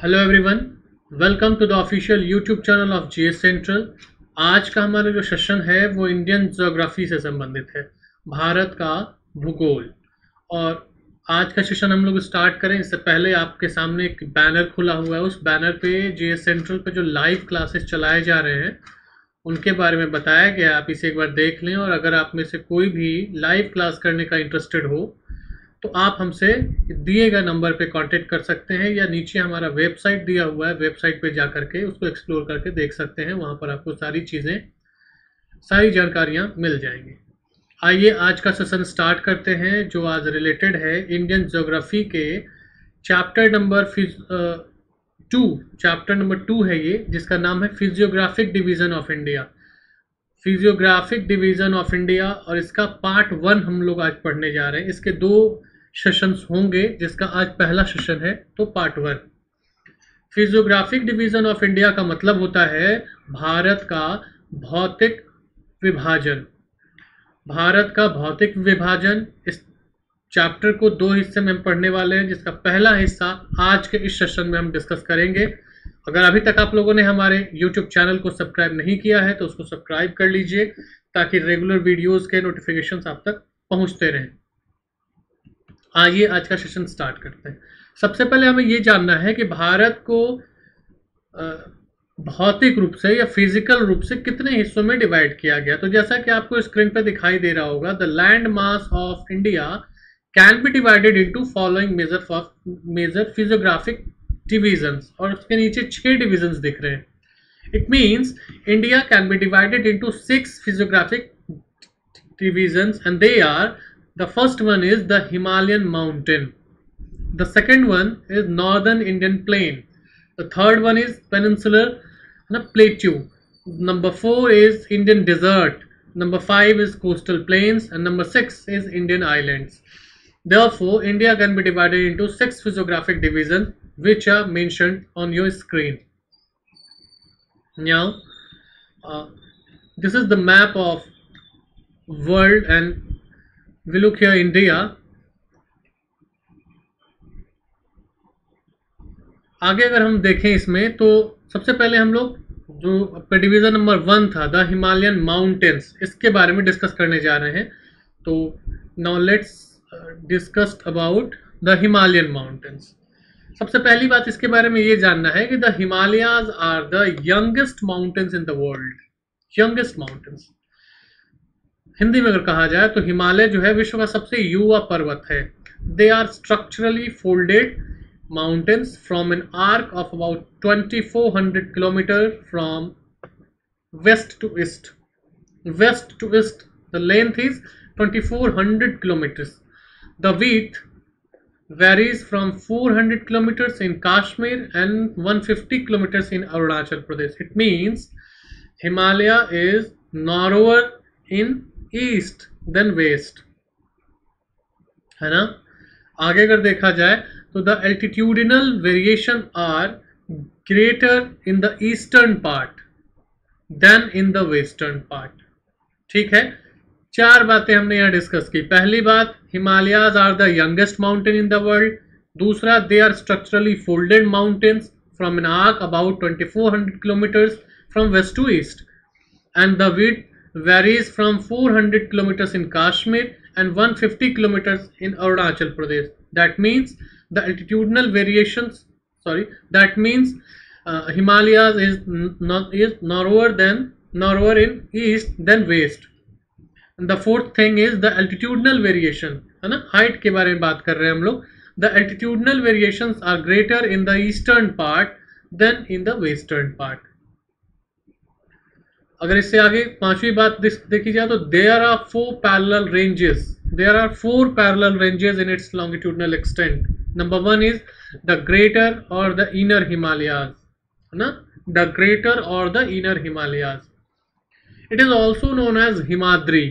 Hello everyone, welcome to the official YouTube channel of GS Central. आज का हमारा जो सेशन है वो इंडियन ज्योग्राफी से संबंधित है, भारत का भूगोल। और आज का सेशन हम लोग स्टार्ट करें इससे पहले आपके सामने एक बैनर खुला हुआ है। उस बैनर पे जीएस सेंट्रल पे जो लाइव क्लासेस चलाए जा रहे हैं उनके बारे में बताया गया, आप इसे एक बार देख लें। और अगर आप में से कोई भी लाइव क्लास करने का इंटरेस्टेड हो तो आप हमसे दिए गए नंबर पे कांटेक्ट कर सकते हैं, या नीचे हमारा वेबसाइट दिया हुआ है, वेबसाइट पे जा करके उसको एक्सप्लोर करके देख सकते हैं। वहाँ पर आपको सारी जानकारियाँ मिल जाएंगी। आइए आज का सेशन स्टार्ट करते हैं, जो आज रिलेटेड है इंडियन ज्योग्राफी के चैप्टर नंबर 2 है ये, जिसका नाम है physiographic division of India. Physiographic division of India, और इसका पार्ट 1 हम लोग आज पढ़ने जा रहे हैं। इसके 2 सेशंस होंगे, जिसका आज पहला सेशन है, तो part 1। Physiographic division of India का मतलब होता है भारत का भौतिक विभाजन। भारत का भौतिक विभाजन, इस चैप्टर को 2 हिस्से में हम पढ़ने वाले हैं, जिसका पहला हिस्सा आज के इस सेशन में हम डिस्कस करेंगे। अगर अभी तक आप लोगों ने हमारे YouTube चैनल को सब्सक्राइब नहीं किया है तो उसको सब्सक्राइब कर लीजिए, ताकि रेगुलर वीडियोस के नोटिफिकेशंस आप तक पहुंचते रहें। आइए आज का सेशन स्टार्ट करते हैं। सबसे पहले हमें ये जानना है कि भारत को भौतिक रूप से या फिजिकल रूप से कितने हिस्सों में डिवाइड किया गया। तो जैसा कि आपको स्क्रीन पर दिखाई दे रहा होगा, the land mass of India can be divided into following major physiographic divisions, और उसके नीचे 6 डिविजन्स दिख रहे हैं। It means India can be divided into 6 physiographic divisions, and they are: the first one is the Himalayan mountain, the second one is northern Indian plain, the third one is peninsular plateau, number 4 is Indian desert, number 5 is coastal plains, and number 6 is Indian islands. Therefore India can be divided into 6 physiographic divisions, which are mentioned on your screen. Now this is the map of world, and we look here India. आगे अगर हम देखें इसमें, तो सबसे पहले हम लोग जो डिवीजन नंबर 1 था, द हिमालयन माउंटेन्स, इसके बारे में डिस्कस करने जा रहे हैं। तो now let's discuss about the Himalayan mountains. सबसे पहली बात इसके बारे में ये जानना है कि the Himalayas are the youngest mountains in the world. Youngest mountains, Hindi में अगर कहा जाए तो हिमालय जो है विश्व का सबसे युवा पर्वत है। They are structurally folded mountains from an arc of about 2400 kilometre from west to east. West to east the length is 2400 kilometers. The width varies from 400 kilometers in Kashmir and 150 kilometers in Arunachal Pradesh. It means Himalaya is narrower in east than west, है ना। आगे अगर देखा जाए तो the altitudinal variation are greater in the eastern part than in the western part. ठीक है, 4 बातें हमने यहाँ डिस्कस की। पहली बात, Himalayas are the youngest mountain in the world. दूसरा, they are structurally folded mountains from an arc about 2400 kilometers from west to east, and the width varies from 400 kilometers in Kashmir and 150 kilometers in Arunachal Pradesh. That means the altitudinal variations, that means Himalayas is narrower in east than west. And the fourth thing is the altitudinal variation, है ना, height के बारे में बात कर रहे हैं हम लोग। The altitudinal variations are greater in the eastern part than in the western part. अगर इससे आगे 5वीं बात देखी जाए तो there are 4 parallel ranges. There are 4 parallel ranges in its longitudinal extent. Number 1 is the greater or the inner Himalayas, है ना, the greater or the inner Himalayas. It is also known as Himadri.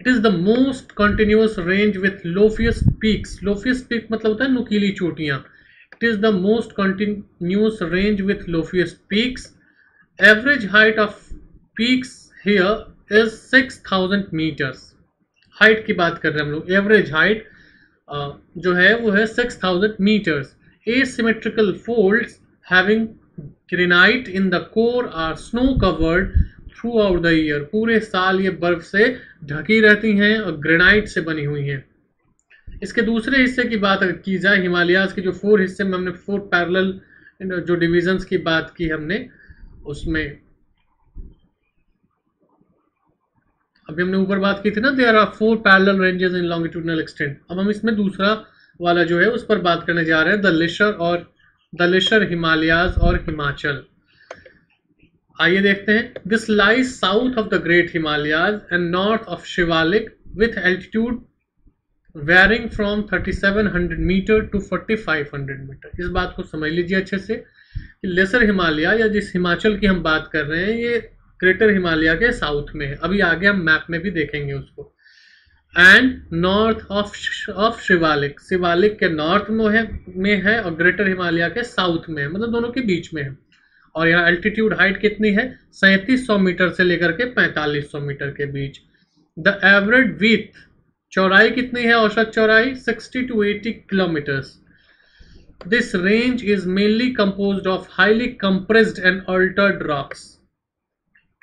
It is the most continuous range with loftiest peaks. Loftiest peak मतलब होता है नुकीली चोटियां। It is the most continuous range with loftiest peaks. Average height of peaks here is 6000 meters. Height की बात कर रहे हैं हम लोग। एवरेज हाइट जो है वो है 6000 meters. asymmetrical folds having granite in the core are snow covered throughout the year. पूरे साल ये बर्फ से ढकी रहती हैं और ग्रेनाइट से बनी हुई हैं. इसके दूसरे हिस्से की बात अगर की जाए, हिमालयाज के जो 4 हिस्से में हमने 4 पैरेलल जो डिविजन्स की बात की हमने, उसमें अभी हमने ऊपर बात की थी ना, there are 4 parallel ranges in longitudinal extent. अब हम इसमें दूसरा वाला जो है उस पर बात करने जा रहे हैं, द लिशर हिमालयाज और हिमाचल. आइए देखते हैं. This lies south of the great Himalayas and north of Shivalik with altitude varying from 3700 metre to 4500 metre. इस बात को समझ लीजिए अच्छे से कि लेसर हिमालय या जिस हिमाचल की हम बात कर रहे हैं ये ग्रेटर हिमालय के साउथ में है. अभी आगे हम मैप में भी देखेंगे उसको. And north of Shivalik, Shivalik के नॉर्थ में है और ग्रेटर हिमालय के साउथ में है, मतलब दोनों के बीच में है. और यहाँ एल्टीट्यूड हाइट कितनी है? 3700 मीटर से लेकर के 4500 मीटर के बीच. द एवरेज विड्थ, चौड़ाई कितनी है? औसत चौड़ाई 60 to 80 kilometres. This range is mainly composed of highly compressed and altered rocks.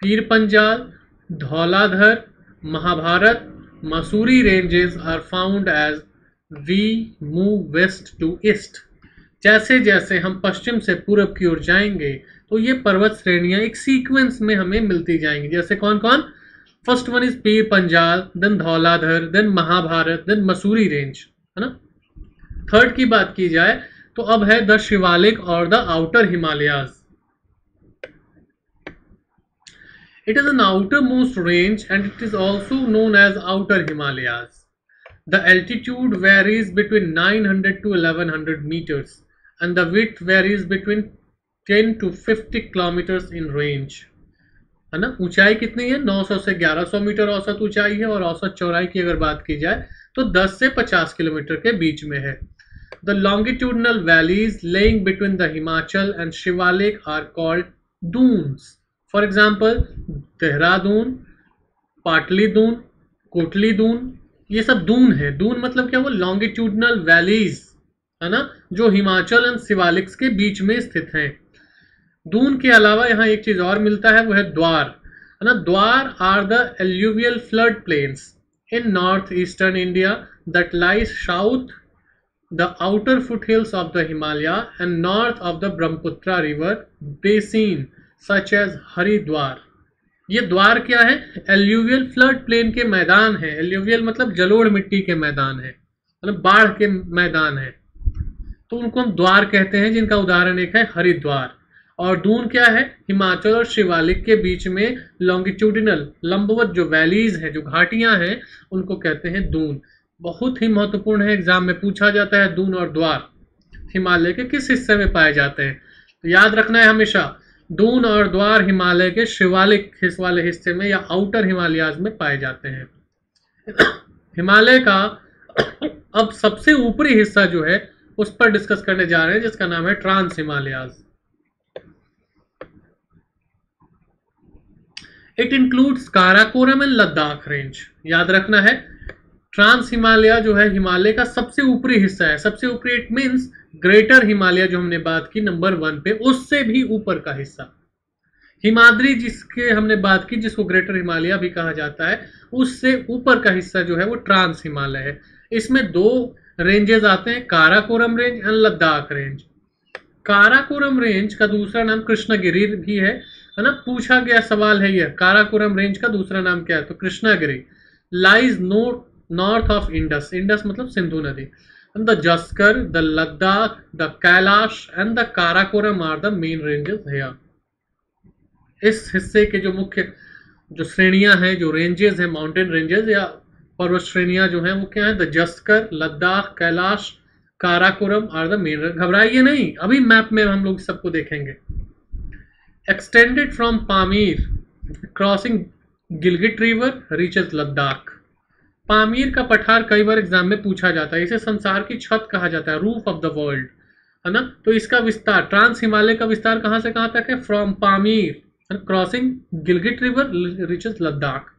Pir Panjal, Dhauladhar, Mahabharat, Mussoorie ranges are found as we move west to east. जैसे जैसे हम पश्चिम से पूरब की ओर जाएंगे तो ये पर्वत श्रेणियां एक सीक्वेंस में हमें मिलती जाएंगी. जैसे कौन कौन? First one is Pir Panjal, then Dhauladhar, then Mahabharat, then Mussoorie range, है ना. थर्ड की बात की जाए तो अब है द शिवालिक और the outer Himalayas. It is an outer most range and it is also known as outer Himalayas. The altitude varies between 900 to 1100 meters and the width varies between 10 to 50 kilometers in range. है ना. ऊंचाई कितनी है? 900 से 1100 metre औसत ऊंचाई है और औसत चौड़ाई की अगर बात की जाए तो 10 से 50 किलोमीटर के बीच में है. The longitudinal valleys lying between the Himachal and Shiwalik are called Duns. For example Dehradun, Patli Dun, Kotli Doon, ये सब दून है. दून मतलब क्या? वो लॉन्गिट्यूडनल वैलीज है ना, जो हिमाचल एंड शिवालिक के बीच में स्थित हैं. दून के अलावा यहाँ एक चीज और मिलता है, वो है द्वार, है ना. Duar are the alluvial flood plains in north eastern India that lies south the outer foothills of the Himalaya and north of the Brahmaputra river basin such as Haridwar. ये द्वार क्या है? एल्यूवियल फ्लड प्लेन के मैदान है. एल्यूवियल मतलब जलोढ़ मिट्टी के मैदान है, मतलब बाढ़ के मैदान है, तो उनको हम द्वार कहते हैं, जिनका उदाहरण एक है हरिद्वार. और दून क्या है? हिमाचल और शिवालिक के बीच में लॉन्गिट्यूडिनल लंबवत जो वैलीज हैं, जो घाटियां हैं, उनको कहते हैं दून. बहुत ही महत्वपूर्ण है, एग्जाम में पूछा जाता है दून और द्वार हिमालय के किस हिस्से में पाए जाते हैं. तो याद रखना है हमेशा, दून और द्वार हिमालय के शिवालिक वाले हिस्से में या आउटर हिमालयाज में पाए जाते हैं. हिमालय का अब सबसे ऊपरी हिस्सा जो है उस पर डिस्कस करने जा रहे हैं, जिसका नाम है trans Himalayas. It includes Karakoram and Ladakh range. याद रखना है, ट्रांस हिमालय जो है हिमालय का सबसे ऊपरी हिस्सा है. सबसे ऊपरी इट मींस ग्रेटर हिमालय जो हमने बात की नंबर 1 पे, उससे भी ऊपर का हिस्सा. हिमाद्री जिसके हमने बात की, जिसको ग्रेटर हिमालय भी कहा जाता है, उससे ऊपर का हिस्सा जो है वो ट्रांस हिमालय है. इसमें 2 रेंजेस आते हैं, Karakoram range and Ladakh range. Karakoram range का दूसरा नाम कृष्णगिरी भी है ना. पूछा गया सवाल है यह, काराकोरम रेंज का दूसरा नाम क्या है? तो Krishnagiri. Lies north of Indus. Indus मतलब सिंधु नदी. And the Jaskar, the Ladakh, the Kailash and the Karakoram are the main ranges here. इस हिस्से के जो मुख्य जो श्रेणियां हैं, जो रेंजेस हैं, माउंटेन रेंजेस या पर्वत श्रेणियां जो हैं, वो क्या है? The Zaskar, Ladakh, Kailash, Karakoram are the main. घबराइए नहीं, अभी मैप में हम लोग सबको देखेंगे. Extended from Pamir crossing Gilgit river reaches Ladakh. Pamir का पठार कई बार एग्जाम में पूछा जाता है. इसे संसार की छत कहा जाता है, रूफ ऑफ द वर्ल्ड, है ना. तो इसका विस्तार, ट्रांस हिमालय का विस्तार कहां से कहां तक है? From Pamir crossing Gilgit river reaches Ladakh.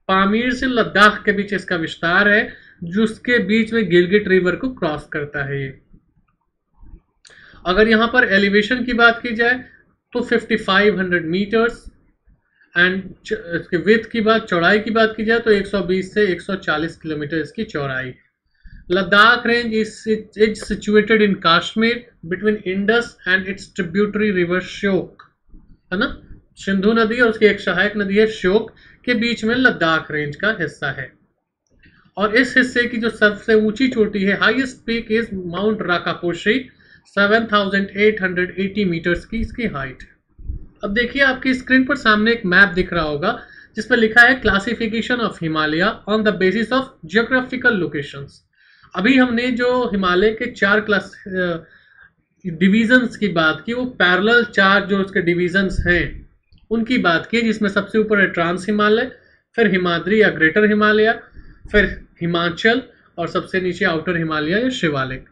Pamir से लद्दाख के बीच इसका विस्तार है, जिसके बीच में गिलगिट रिवर को क्रॉस करता है ये. अगर यहाँ पर एलिवेशन की बात की जाए तो 5500 मीटर्स, एंड इसके विड्थ की बात, चौड़ाई की बात की जाए तो 120 से 140 किलोमीटर इसकी चौड़ाई। Ladakh range is situated in Kashmir between Indus and it's tributary river Shyok, है ना, सिंधु नदी और उसकी एक सहायक नदी है श्योक के बीच में लद्दाख रेंज का हिस्सा है। और इस हिस्से की जो सबसे ऊंची चोटी है, highest peak is mount Rakaposhi, 7880 metres की इसकी हाइट है। अब देखिए आपकी स्क्रीन पर सामने एक मैप दिख रहा होगा जिस पर लिखा है classification of Himalaya on the basis of geographical locations. अभी हमने जो हिमालय के 4 क्लास डिविजन्स की बात की, वो पैरेलल 4 जो उसके डिविजन्स हैं उनकी बात की, जिसमें सबसे ऊपर है ट्रांस हिमालय, फिर हिमाद्री या ग्रेटर हिमालय, फिर हिमाचल, और सबसे नीचे आउटर हिमालय या शिवालिक।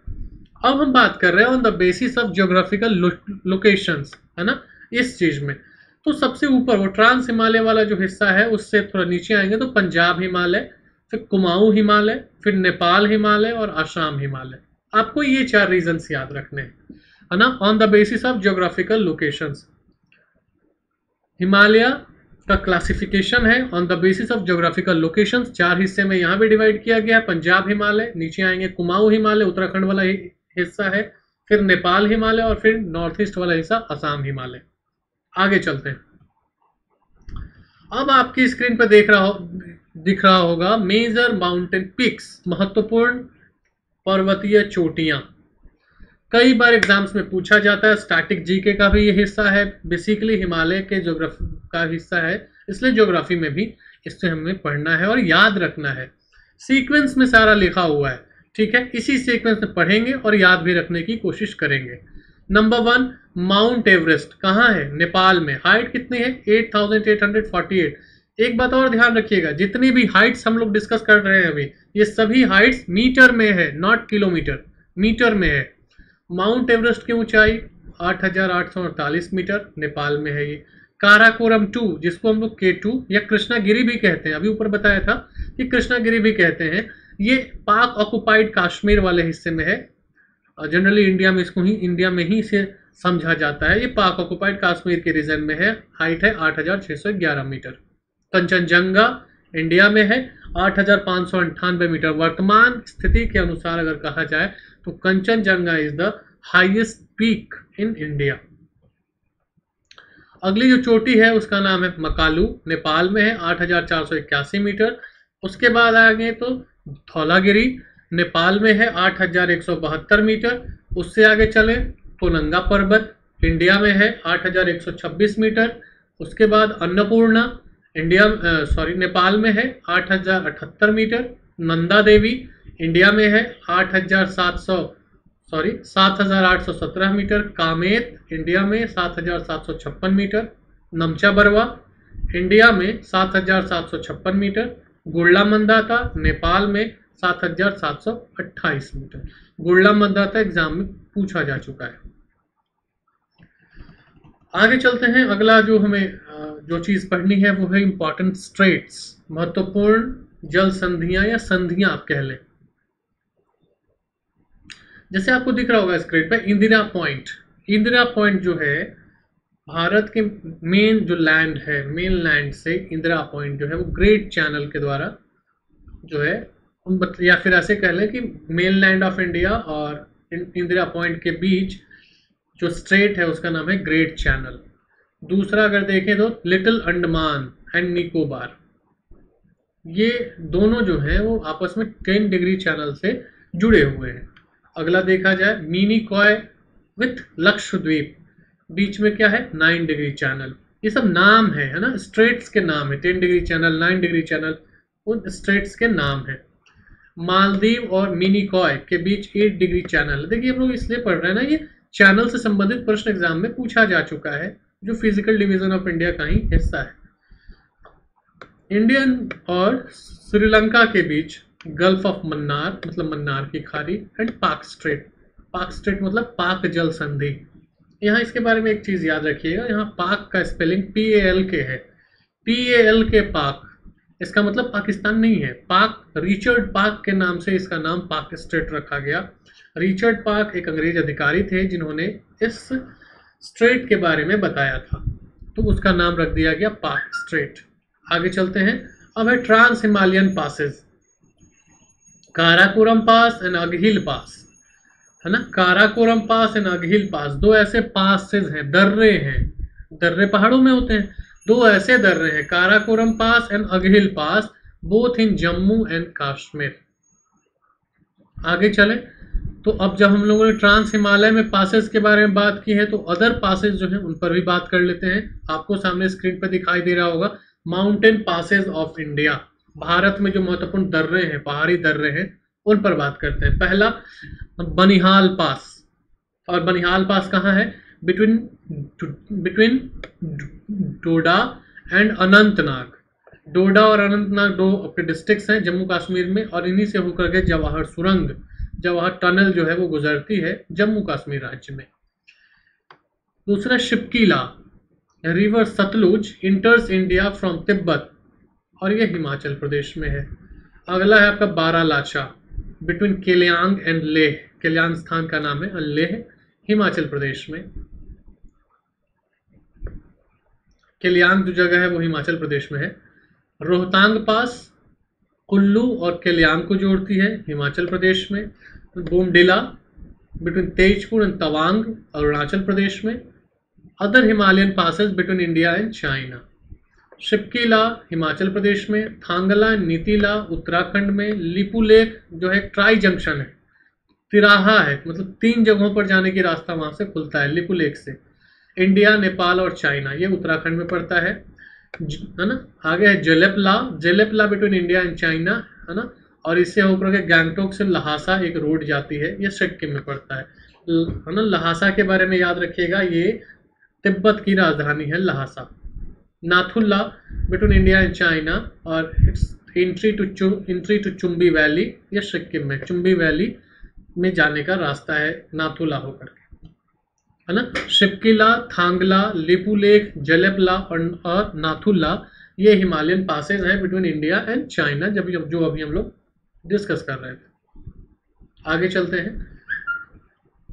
अब हम बात कर रहे हैं on the basis of geographical locations, है ना, इस चीज में। तो सबसे ऊपर वो ट्रांस हिमालय वाला जो हिस्सा है, उससे थोड़ा नीचे आएंगे तो पंजाब हिमालय, फिर कुमाऊं हिमालय, फिर नेपाल हिमालय और असम हिमालय। आपको ये 4 रीजन्स याद रखने हैं, है ना, on the basis of geographical locations. Himalaya का क्लासिफिकेशन है on the basis of geographical locations. 4 हिस्से में यहाँ भी डिवाइड किया गया है। पंजाब हिमालय, नीचे आएंगे कुमाऊं हिमालय, उत्तराखंड वाला हिस्सा है, फिर नेपाल हिमालय, और फिर नॉर्थ ईस्ट वाला हिस्सा असम हिमालय। आगे चलते हैं। अब आपकी स्क्रीन पर दिख रहा होगा मेजर माउंटेन पिक्स, महत्वपूर्ण पर्वतीय चोटियां। कई बार एग्जाम्स में पूछा जाता है, स्टैटिक जीके का भी ये हिस्सा है, बेसिकली हिमालय के ज्योग्राफी का हिस्सा है, इसलिए ज्योग्राफी में भी इससे हमें पढ़ना है और याद रखना है। सीक्वेंस में सारा लिखा हुआ है, ठीक है, इसी सीक्वेंस में पढ़ेंगे और याद भी रखने की कोशिश करेंगे। नंबर 1 माउंट एवरेस्ट कहाँ है? नेपाल में। हाइट कितनी है? 8848। एक बात और ध्यान रखिएगा, जितनी भी हाइट्स हम लोग डिस्कस कर रहे हैं अभी, ये सभी हाइट्स मीटर में है, नॉट किलोमीटर, मीटर में है। माउंट एवरेस्ट की ऊंचाई 8848 मीटर नेपाल में है ये। काराकोरम 2, जिसको हम लोग K2 या कृष्णागिरी भी कहते हैं, अभी ऊपर बताया था कि कृष्णागिरी भी कहते हैं, ये पाक ऑक्युपाइड कश्मीर वाले हिस्से में है। जनरली इंडिया में ही इसे समझा जाता है। ये पाक ऑक्युपाइड कश्मीर के रीजन में है। हाइट है 8611 मीटर। कंचनजंगा इंडिया में है 8598 मीटर। वर्तमान स्थिति के अनुसार अगर कहा जाए तो Kanchenjunga is the highest peak in India. अगली जो चोटी है उसका नाम है मकालू, नेपाल में है 8481 मीटर। उसके बाद आगे तो धौलागिरी नेपाल में है 8172 मीटर। उससे आगे चले कोनंगा पर्वत इंडिया में है 8126 मीटर। उसके बाद अन्नपूर्णा नेपाल में है 8078 मीटर। नंदा देवी इंडिया में है 7817 मीटर। कामेत इंडिया में 7756 मीटर। नमचा बरवा इंडिया में 7756 मीटर। गुड़ला मंदाता नेपाल में 7728 मीटर। गुड़ला मंदाता एग्जाम में पूछा जा चुका है। आगे चलते हैं। अगला जो हमें जो चीज पढ़नी है वो है इंपॉर्टेंट स्ट्रेट्स, महत्वपूर्ण जल संधियां या संधियां आप कह लें। जैसे आपको दिख रहा होगा स्क्रीन पे इंदिरा पॉइंट। इंदिरा पॉइंट जो है भारत के मेन जो लैंड है, मेन लैंड से इंदिरा पॉइंट जो है वो ग्रेट चैनल के द्वारा जो है, या फिर ऐसे कह लें कि मेन लैंड ऑफ इंडिया और इंदिरा पॉइंट के बीच जो स्ट्रेट है उसका नाम है ग्रेट चैनल। दूसरा अगर देखें तो लिटिल अंडमान एंड निकोबार, ये दोनों जो हैं वो आपस में 10 डिग्री चैनल से जुड़े हुए हैं। अगला देखा जाए मिनिकॉय विथ लक्षद्वीप, बीच में क्या है 9 डिग्री चैनल। ये सब नाम है ना, स्ट्रेट्स के नाम है। 10 डिग्री चैनल, 9 डिग्री चैनल, उन स्ट्रेट्स के नाम है। मालदीव और मिनिकॉय के बीच 8 डिग्री चैनल। देखिए हम लोग इसलिए पढ़ रहे हैं ना, ये चैनल से संबंधित प्रश्न एग्जाम में पूछा जा चुका है, जो फिजिकल डिवीजन ऑफ इंडिया का ही हिस्सा है। इंडियन और श्रीलंका के बीच गल्फ ऑफ मन्नार, मतलब मन्नार की खाड़ी, एंड पाक स्ट्रेट। पाक स्ट्रेट मतलब पाक जल संधि। यहाँ इसके बारे में एक चीज याद रखिएगा, यहाँ पाक का स्पेलिंग PALK है। PALK पाक, इसका मतलब पाकिस्तान नहीं है। पाक, रिचर्ड पाक के नाम से इसका नाम पाक स्ट्रेट रखा गया। रिचर्ड पार्क एक अंग्रेज अधिकारी थे जिन्होंने इस स्ट्रेट के बारे में बताया था, तो उसका नाम रख दिया गया पार्क स्ट्रेट। आगे चलते हैं। अब है trans Himalayan passes, Karakoram pass and Aghil pass, है ना। काराकोरम पास एंड अगहिल पास, दो ऐसे पासेस हैं, दर्रे हैं, दर्रे पहाड़ों में होते हैं, दो ऐसे दर्रे हैं, Karakoram pass and Aghil pass, both in Jammu and Kashmir. आगे चले तो अब जब हम लोगों ने ट्रांस हिमालय में पासेस के बारे में बात की है, तो अदर पासेस जो हैं उन पर भी बात कर लेते हैं। आपको सामने स्क्रीन पर दिखाई दे रहा होगा mountain passes of India, Bharat में जो महत्वपूर्ण दर्रे हैं, पहाड़ी दर्रे हैं, उन पर बात करते हैं। पहला बनिहाल पास, और बनिहाल पास कहाँ है? Between Doda and Anantnag. डोडा और अनंतनाग दो अपने डिस्ट्रिक्ट्स हैं जम्मू कश्मीर में, और इन्हीं से होकर के जवाहर सुरंग, जवाहर टनल जो है वो गुजरती है जम्मू कश्मीर राज्य में। दूसरा Shipkila, river Sutlej enters India from Tibet, और ये हिमाचल प्रदेश में है। अगला है आपका बारालाचा, बिटवीन केलियांग एंड लेह, केलियांग स्थान का नाम है, लेह हिमाचल प्रदेश में। केलियांग जो जगह है वो हिमाचल प्रदेश में है। रोहतांग पास कुल्लू और केलियांग को जोड़ती है, हिमाचल प्रदेश में। बोमडिला बिटवीन तेजपुर एंड तवांग, अरुणाचल प्रदेश में। Other Himalayan passes between India and China. Shipkila Himachal Pradesh में, थांगला नीतीला उत्तराखंड में। लिपुलेख जो है ट्राई जंक्शन है, तिराहा है, मतलब 3 जगहों पर जाने की रास्ता वहां से खुलता है लिपुलेख से। इंडिया, नेपाल और चाइना, ये उत्तराखंड में पड़ता है ना। आगे है Jelepla, Jelepla between India and China, है ना। और इससे होकर के गैंगटोक से लहासा एक रोड जाती है, ये सिक्किम में पड़ता है ना। लहासा के बारे में याद रखिएगा, ये तिब्बत की राजधानी है Lhasa. Nathula between India and China, और एंट्री टू चुम्बी वैली, ये सिक्किम में, चुम्बी वैली में जाने का रास्ता है नाथुला होकर के, है ना। शिपकीला, थांगला, लिपुलेख, जलेपला और नाथुला, ये हिमालयन पासेस हैं बिटवीन इंडिया एंड चाइना, जो अभी हम लोग डिस्कस कर रहे थे। आगे चलते हैं।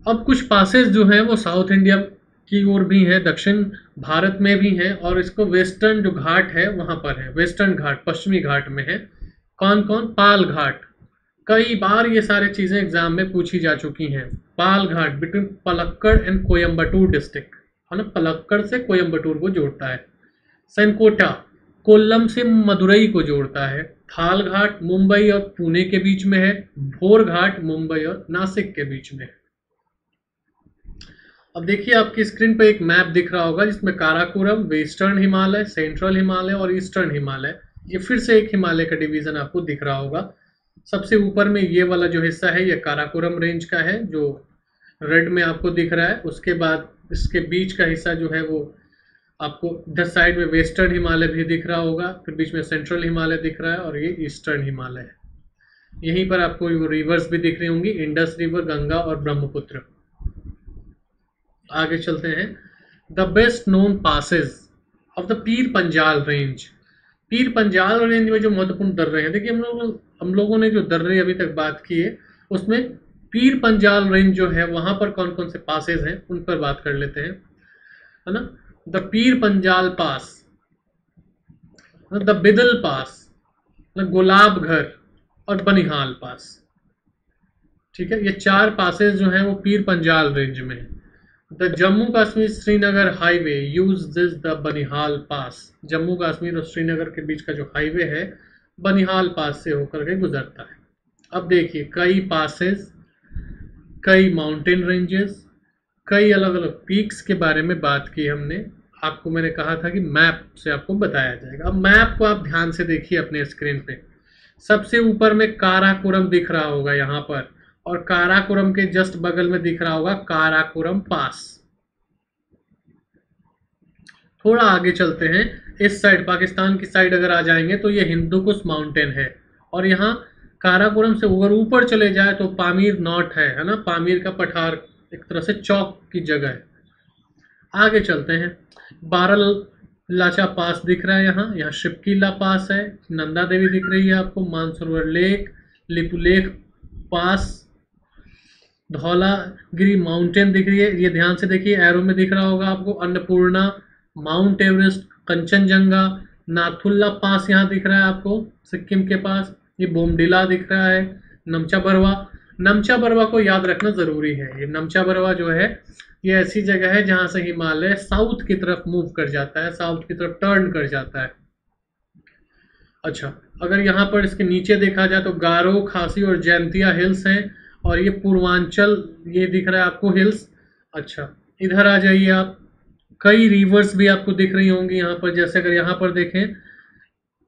अब कुछ पासेस जो हैं वो साउथ इंडिया की ओर भी हैं, दक्षिण भारत में भी हैं, और इसको वेस्टर्न जो घाट है वहां पर है, वेस्टर्न घाट, पश्चिमी घाट में है। कौन कौन? पाल घाट, कई बार ये सारी चीजें एग्जाम में पूछी जा चुकी हैं। Palghat between Palakkad and Coimbatore district, है ना, पलक्कड़ से कोयम्बटूर को जोड़ता है। सेनकोटा कोल्लम से मदुरई को जोड़ता है। थाल घाट मुंबई और पुणे के बीच में है। भोर घाट मुंबई और नासिक के बीच में है। अब देखिए आपकी स्क्रीन पे एक मैप दिख रहा होगा जिसमें काराकोरम, वेस्टर्न हिमालय, सेंट्रल हिमालय और ईस्टर्न हिमालय, ये फिर से एक हिमालय का डिवीजन आपको दिख रहा होगा। सबसे ऊपर में ये वाला जो हिस्सा है ये काराकोरम रेंज का है, जो रेड में आपको दिख रहा है। उसके बाद इसके बीच का हिस्सा जो है वो आपको इधर साइड में वेस्टर्न हिमालय भी दिख रहा होगा, फिर बीच में सेंट्रल हिमालय दिख रहा है, और ये ईस्टर्न हिमालय है। यहीं पर आपको रिवर्स भी दिख रही होंगी, इंडस रिवर, गंगा और ब्रह्मपुत्र। आगे चलते हैं। The best known passes of the Pir Panjal range. Pir Panjal range में जो महत्वपूर्ण दर्रे हैं, देखिए हम लोगों ने जो दर्रे अभी तक बात की है उसमें पीर पंजाल रेंज जो है वहां पर कौन कौन से पासेस हैं उन पर बात कर लेते हैं, है ना। The Pir Panjal pass, the बिदल पास, गुलाब घर और बनिहाल पास, ठीक है। ये 4 पासेस जो हैं वो पीर पंजाल रेंज में है। The Jammu Kashmir Srinagar highway use this the Banihal pass. Jammu Kashmir और श्रीनगर के बीच का जो हाईवे है बनिहाल पास से होकर के गुजरता है। अब देखिए कई पासेस, कई माउंटेन रेंजेस, कई अलग अलग पीक्स के बारे में बात की हमने। आपको मैंने कहा था कि मैप से आपको बताया जाएगा। अब मैप को आप ध्यान से देखिए अपने स्क्रीन पे। सबसे ऊपर में काराकोरम दिख रहा होगा यहाँ पर, और काराकोरम के जस्ट बगल में दिख रहा होगा काराकोरम पास। थोड़ा आगे चलते हैं, इस साइड पाकिस्तान की साइड अगर आ जाएंगे तो ये हिंदुकुश माउंटेन है, और यहाँ काराकोरम से अगर ऊपर चले जाए तो पामीर नॉट है ना, पामीर का पठार, एक तरह से चौक की जगह है। आगे चलते हैं। बारालाचा पास दिख रहा है यहाँ शिपकीला पास है, नंदा देवी दिख रही है आपको, मानसरोवर लेक, लिपुलेख पास, धौलागिरी माउंटेन दिख रही है, ये ध्यान से देखिए, एरो में दिख रहा होगा आपको। अन्नपूर्णा, माउंट एवरेस्ट, कंचनजंगा, नाथुल्ला पास यहाँ दिख रहा है आपको सिक्किम के पास। ये बोमडिला दिख रहा है, नमचा बरवा। नमचा बरवा को याद रखना जरूरी है। ये नमचा बरवा जो है ये ऐसी जगह है जहां से हिमालय साउथ की तरफ मूव कर जाता है, साउथ की तरफ टर्न कर जाता है। अच्छा, अगर यहाँ पर इसके नीचे देखा जाए तो गारो, खासी और जैंतिया हिल्स हैं, और ये पूर्वांचल ये दिख रहा है आपको हिल्स। अच्छा, इधर आ जाइए आप, कई रिवर्स भी आपको दिख रही होंगी यहाँ पर। जैसे अगर यहाँ पर देखें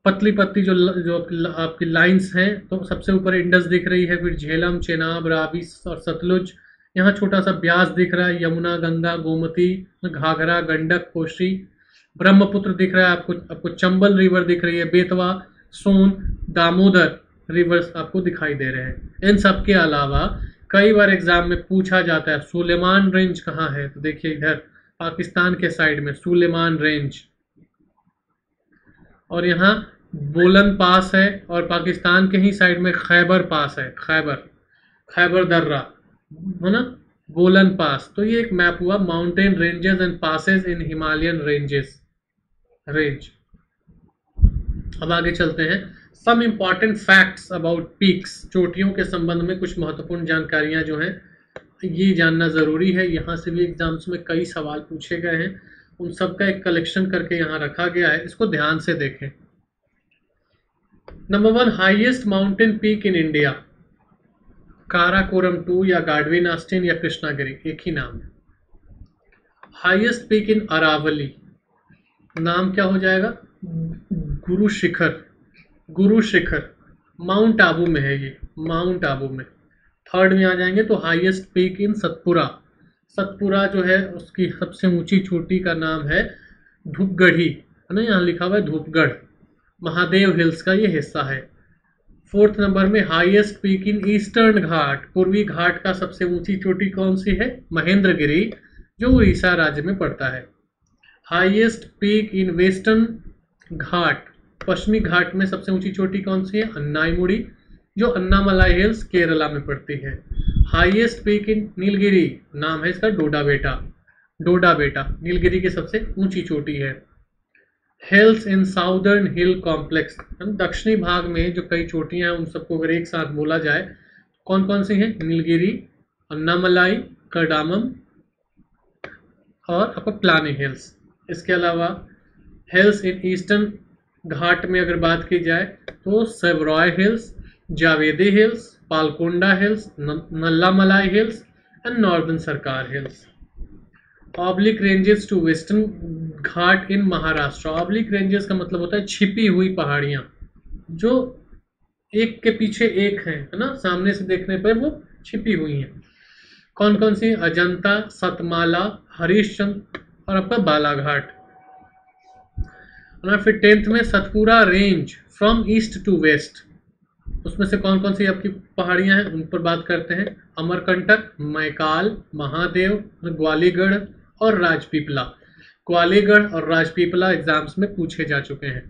पतली पतली जो आपकी लाइंस हैं, तो सबसे ऊपर इंडस दिख रही है, फिर झेलम, चेनाब, रावी और सतलुज। यहाँ छोटा सा ब्यास दिख रहा है, यमुना, गंगा, गोमती, घाघरा, गंडक, कोशी, ब्रह्मपुत्र दिख रहा है आपको चंबल रिवर दिख रही है, बेतवा, सोन, दामोदर रिवर्स आपको दिखाई दे रहे हैं। इन सब के अलावा कई बार एग्जाम में पूछा जाता है सुलेमान रेंज कहाँ है, तो देखिए इधर पाकिस्तान के साइड में सुलेमान रेंज, और यहाँ बोलन पास है, और पाकिस्तान के ही साइड में खैबर पास है, खैबर दर्रा है ना, बोलन पास। तो ये एक मैप हुआ mountain ranges and passes in Himalayan range. अब आगे चलते हैं, some important facts about peaks. चोटियों के संबंध में कुछ महत्वपूर्ण जानकारियां जो हैं ये जानना जरूरी है। यहाँ से भी एग्जाम्स में कई सवाल पूछे गए हैं, उन सब का एक कलेक्शन करके यहाँ रखा गया है, इसको ध्यान से देखें। Number 1, highest mountain peak in India, Karakoram 2 या गाडविन आस्टिन या कृष्णागिरी, एक ही नाम है। हाईएस्ट पीक इन अरावली, नाम क्या हो जाएगा, गुरु शिखर, माउंट आबू में है ये, माउंट आबू में। थर्ड में आ जाएंगे तो हाईएस्ट पीक इन सतपुरा जो है उसकी सबसे ऊंची चोटी का नाम है धूपगढ़ी, है ना, यहाँ लिखा हुआ है धूपगढ़, महादेव हिल्स का ये हिस्सा है। फोर्थ नंबर में हाईएस्ट पीक इन ईस्टर्न घाट, पूर्वी घाट का सबसे ऊंची चोटी कौन सी है, महेंद्रगिरी, जो उड़ीसा राज्य में पड़ता है। हाईएस्ट पीक इन वेस्टर्न घाट, पश्चिमी घाट में सबसे ऊंची चोटी कौन सी है, अन्नाईमुड़ी, जो अन्नामलाई हिल्स केरला में पड़ती है। हाईएस्ट पीक इन नीलगिरी, नाम है इसका डोडा बेटा, नीलगिरी की सबसे ऊंची चोटी है। हिल्स इन साउदर्न हिल कॉम्प्लेक्स, दक्षिणी भाग में जो कई चोटियां हैं उन सबको अगर एक साथ बोला जाए कौन कौन सी हैं, नीलगिरी, अन्नामलाई, करडामम और आपका प्लानी हिल्स। इसके अलावा हिल्स इन ईस्टर्न घाट में अगर बात की जाए तो Shevaroy hills, Javadi hills, Palkonda hills, Nallamalai hills and northern Sarkar hills. Oblique ranges to western Ghat in Maharashtra, oblique ranges का मतलब होता है छिपी हुई पहाड़ियां जो एक के पीछे एक हैं, है ना, सामने से देखने पर वो छिपी हुई हैं। कौन कौन सी, अजंता, सतमाला, हरिश्चंद्र और आपका बालाघाट। फिर 10th में Satpura range from east to west, उसमें से कौन कौन सी आपकी पहाड़ियां हैं उन पर बात करते हैं। अमरकंटक, मैकाल, महादेव, ग्वालीगढ़ और राजपीपला। ग्वालीगढ़ और राजपीपला एग्जाम्स में पूछे जा चुके हैं।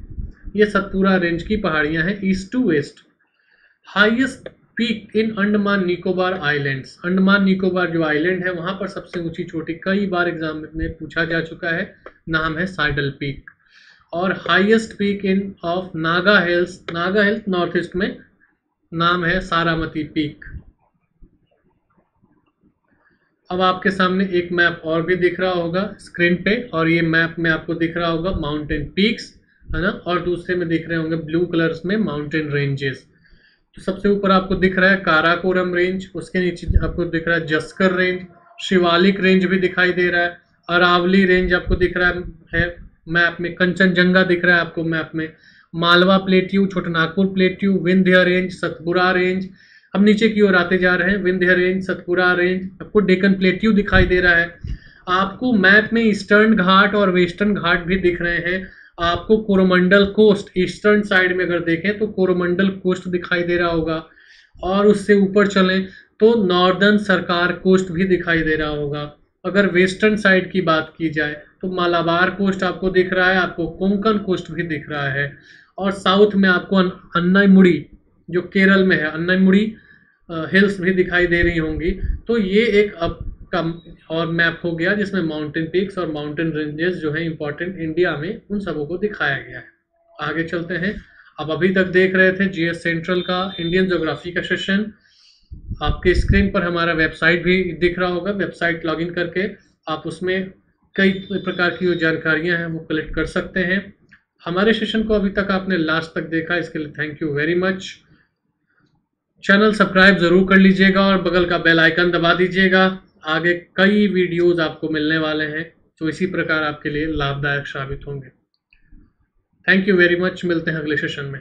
ये सतपुरा रेंज की पहाड़ियां हैं east to west. Highest peak in Andaman Nicobar islands, Andaman Nicobar जो आइलैंड है वहां पर सबसे ऊंची चोटी कई बार एग्जाम में पूछा जा चुका है, नाम है सैडल पीक। और highest peak in of Naga hills north east में, नाम है सारामती पीक। अब आपके सामने एक मैप और भी दिख रहा होगा स्क्रीन पे, और ये मैप में आपको दिख रहा होगा माउंटेन पीक्स, है ना, और दूसरे में दिख रहे होंगे ब्लू कलर्स में माउंटेन रेंजेस। तो सबसे ऊपर आपको दिख रहा है काराकोरम रेंज, उसके नीचे आपको दिख रहा है जस्कर रेंज, शिवालिक रेंज भी दिखाई दे रहा है, अरावली रेंज आपको दिख रहा है मैप में, कंचनजंगा दिख रहा है आपको मैप में, Malwa plateau, Chhotanagpur plateau, Vindhya range, Satpura range. हम नीचे की ओर आते जा रहे हैं, विंध्य रेंज, सतपुरा रेंज, आपको डेक्कन प्लेट्यू दिखाई दे रहा है। आपको मैप में ईस्टर्न घाट और वेस्टर्न घाट भी दिख रहे हैं। आपको कोरोमंडल कोस्ट, ईस्टर्न साइड में अगर देखें तो कोरोमंडल कोस्ट दिखाई दे रहा होगा, और उससे ऊपर चलें तो नॉर्दर्न सरकार कोस्ट भी दिखाई दे रहा होगा। अगर वेस्टर्न साइड की बात की जाए तो मालाबार कोस्ट आपको दिख रहा है, आपको कोंकण कोस्ट भी दिख रहा है, और साउथ में आपको अन्नाईमुड़ी जो केरल में है, अन्नाईमुड़ी हिल्स भी दिखाई दे रही होंगी। तो ये एक अब का और मैप हो गया जिसमें माउंटेन पीक्स और माउंटेन रेंजेस जो है इंपॉर्टेंट इंडिया में, उन सबों को दिखाया गया है। आगे चलते हैं। अब अभी तक देख रहे थे जीएस सेंट्रल का इंडियन ज्योग्राफी का सेशन। आपके स्क्रीन पर हमारा वेबसाइट भी दिख रहा होगा। वेबसाइट लॉगिन करके आप उसमें कई प्रकार की जो जानकारियां हैं वो कलेक्ट कर सकते हैं। हमारे सेशन को अभी तक आपने लास्ट तक देखा, इसके लिए thank you very much. Channel subscribe जरूर कर लीजिएगा और बगल का बेल आइकन दबा दीजिएगा। आगे कई वीडियोस आपको मिलने वाले हैं जो इसी प्रकार आपके लिए लाभदायक साबित होंगे। Thank you very much. मिलते हैं अगले सेशन में।